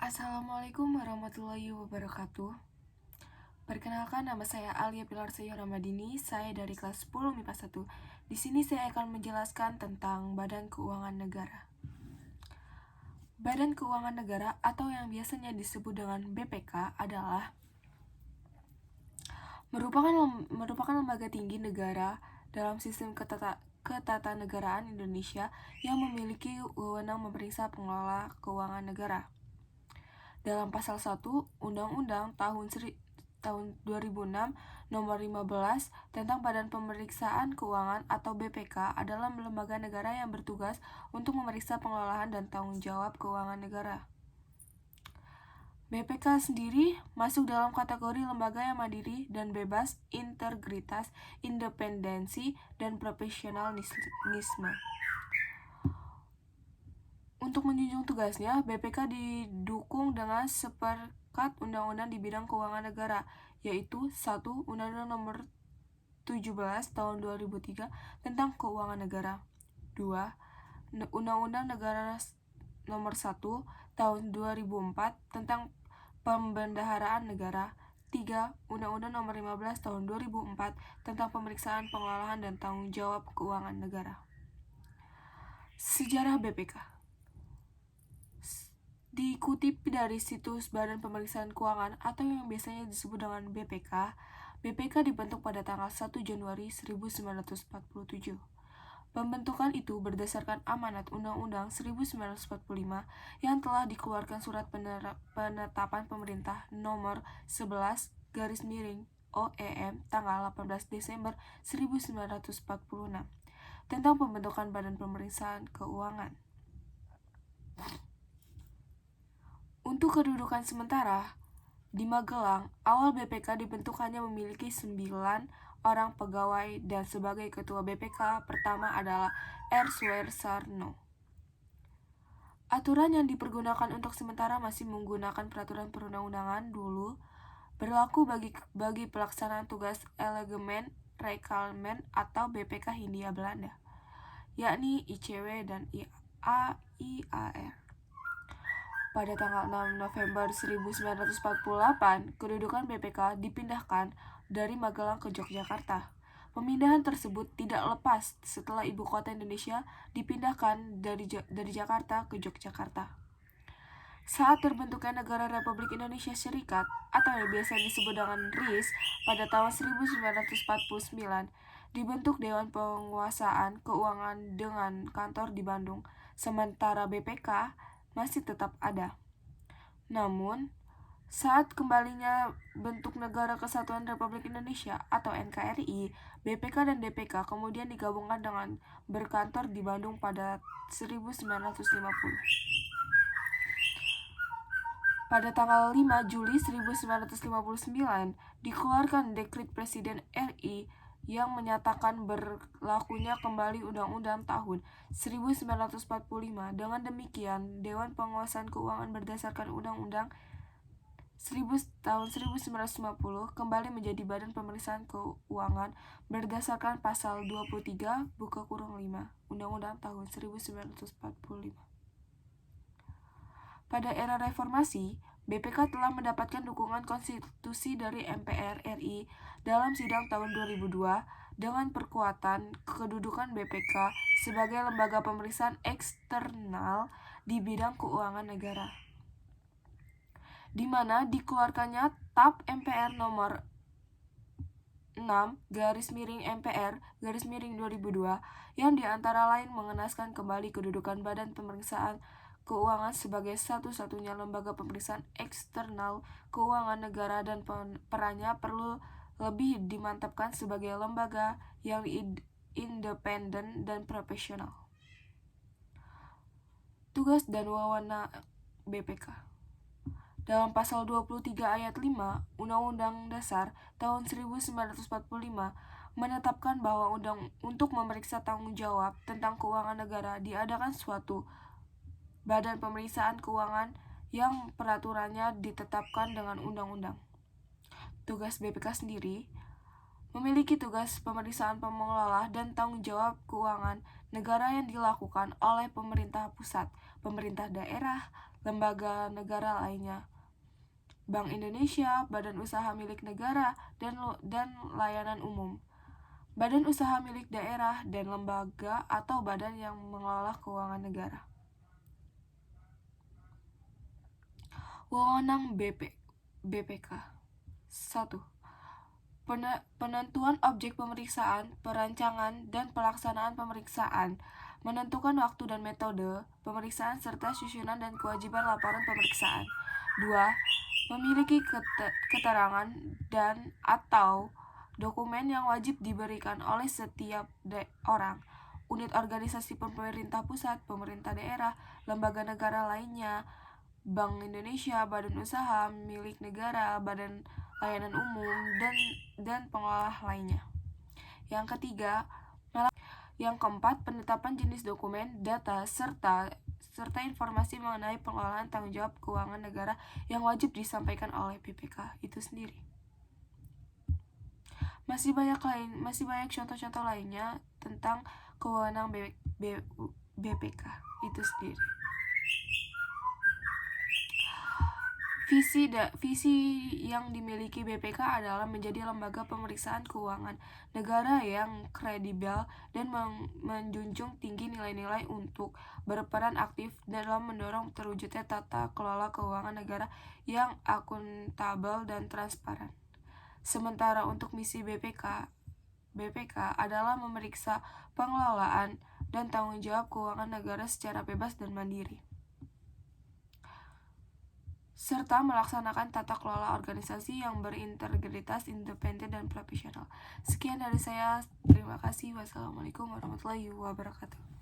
Assalamualaikum warahmatullahi wabarakatuh. Perkenalkan, nama saya Alia Pilar Sayu Ramadini. Saya dari kelas 10 MIPA 1. Di sini saya akan menjelaskan tentang Badan Keuangan Negara. Badan Keuangan Negara atau yang biasanya disebut dengan BPK adalah merupakan lembaga tinggi negara dalam sistem ketatanegaraan Indonesia yang memiliki wewenang memeriksa pengelola keuangan negara. Dalam pasal 1 Undang-Undang tahun 2006 nomor 15 tentang Badan Pemeriksaan Keuangan atau BPK adalah lembaga negara yang bertugas untuk memeriksa pengelolaan dan tanggung jawab keuangan negara. BPK sendiri masuk dalam kategori lembaga yang mandiri dan bebas, integritas, independensi, dan profesionalisme. Untuk menjunjung tugasnya, BPK didukung dengan seperangkat undang-undang di bidang keuangan negara, yaitu 1. Undang-Undang Nomor 17 Tahun 2003 tentang Keuangan Negara. 2. Undang-Undang Negara Nomor 1 Tahun 2004 tentang Pembendaharaan Negara. 3. Undang-Undang Nomor 15 Tahun 2004 tentang Pemeriksaan Pengelolaan dan Tanggung Jawab Keuangan Negara. Sejarah BPK dikutip dari situs Badan Pemeriksaan Keuangan atau yang biasanya disebut dengan BPK. BPK dibentuk pada tanggal 1 Januari 1947. Pembentukan itu berdasarkan amanat Undang-Undang 1945 yang telah dikeluarkan Surat Penetapan Pemerintah Nomor 11 OEM tanggal 18 Desember 1946 tentang pembentukan Badan Pemeriksaan Keuangan. Untuk kedudukan sementara, di Magelang, awal BPK dibentuk hanya memiliki 9 orang pegawai dan sebagai ketua BPK pertama adalah R. Suersarno. Aturan yang dipergunakan untuk sementara masih menggunakan peraturan perundang-undangan dulu berlaku bagi pelaksanaan tugas elemen Rijksmuseum atau BPK Hindia Belanda, yakni ICW dan IAR. Pada tanggal 6 November 1948, kedudukan BPK dipindahkan dari Magelang ke Yogyakarta. Pemindahan tersebut tidak lepas setelah ibu kota Indonesia dipindahkan dari Jakarta ke Yogyakarta. Saat terbentuknya Negara Republik Indonesia Serikat atau yang biasa disebut dengan RIS pada tahun 1949, dibentuk Dewan Penguasaan Keuangan dengan kantor di Bandung, sementara BPK masih tetap ada. Namun, saat kembalinya bentuk Negara Kesatuan Republik Indonesia atau NKRI, BPK dan DPK kemudian digabungkan dengan berkantor di Bandung pada 1950. Pada tanggal 5 Juli 1959, dikeluarkan Dekrit Presiden RI yang menyatakan berlakunya kembali Undang-Undang tahun 1945. Dengan demikian, Dewan Pengawasan Keuangan berdasarkan Undang-Undang tahun 1950 kembali menjadi Badan Pemeriksaan Keuangan berdasarkan pasal 23 5 Undang-Undang tahun 1945. Pada era reformasi, BPK telah mendapatkan dukungan konstitusi dari MPR RI dalam sidang tahun 2002 dengan perkuatan kedudukan BPK sebagai lembaga pemeriksaan eksternal di bidang keuangan negara, di mana dikeluarkannya TAP MPR nomor 6/MPR/2002 yang diantara lain mengenaskan kembali kedudukan Badan Pemeriksaan Keuangan sebagai satu-satunya lembaga pemeriksaan eksternal keuangan negara dan perannya perlu lebih dimantapkan sebagai lembaga yang independen dan profesional. Tugas dan wewenang BPK. Dalam pasal 23 ayat 5 Undang-Undang Dasar tahun 1945 menetapkan bahwa untuk memeriksa tanggung jawab tentang keuangan negara diadakan suatu Badan Pemeriksaan Keuangan yang peraturannya ditetapkan dengan undang-undang. Tugas BPK sendiri memiliki tugas pemeriksaan pengelola dan tanggung jawab keuangan negara yang dilakukan oleh pemerintah pusat, pemerintah daerah, lembaga negara lainnya, Bank Indonesia, badan usaha milik negara, dan layanan umum, badan usaha milik daerah, dan lembaga atau badan yang mengelola keuangan negara. Wewenang BPK. 1. Penentuan objek pemeriksaan, perancangan, dan pelaksanaan pemeriksaan, menentukan waktu dan metode pemeriksaan serta susunan dan kewajiban laporan pemeriksaan. 2. Memiliki keterangan dan atau dokumen yang wajib diberikan oleh setiap orang, unit organisasi pemerintah pusat, pemerintah daerah, lembaga negara lainnya, Bank Indonesia, badan usaha milik negara, badan layanan umum, dan pengelola lainnya. Yang ketiga, yang keempat, penetapan jenis dokumen, data, serta informasi mengenai pengelolaan tanggung jawab keuangan negara yang wajib disampaikan oleh BPK itu sendiri. Masih banyak contoh-contoh lainnya tentang kewenangan BPK itu sendiri. Visi yang dimiliki BPK adalah menjadi lembaga pemeriksaan keuangan negara yang kredibel dan menjunjung tinggi nilai-nilai untuk berperan aktif dalam mendorong terwujudnya tata kelola keuangan negara yang akuntabel dan transparan. Sementara untuk misi BPK adalah memeriksa pengelolaan dan tanggung jawab keuangan negara secara bebas dan mandiri, serta melaksanakan tata kelola organisasi yang berintegritas, independen, dan profesional. Sekian dari saya. Terima kasih. Wassalamualaikum warahmatullahi wabarakatuh.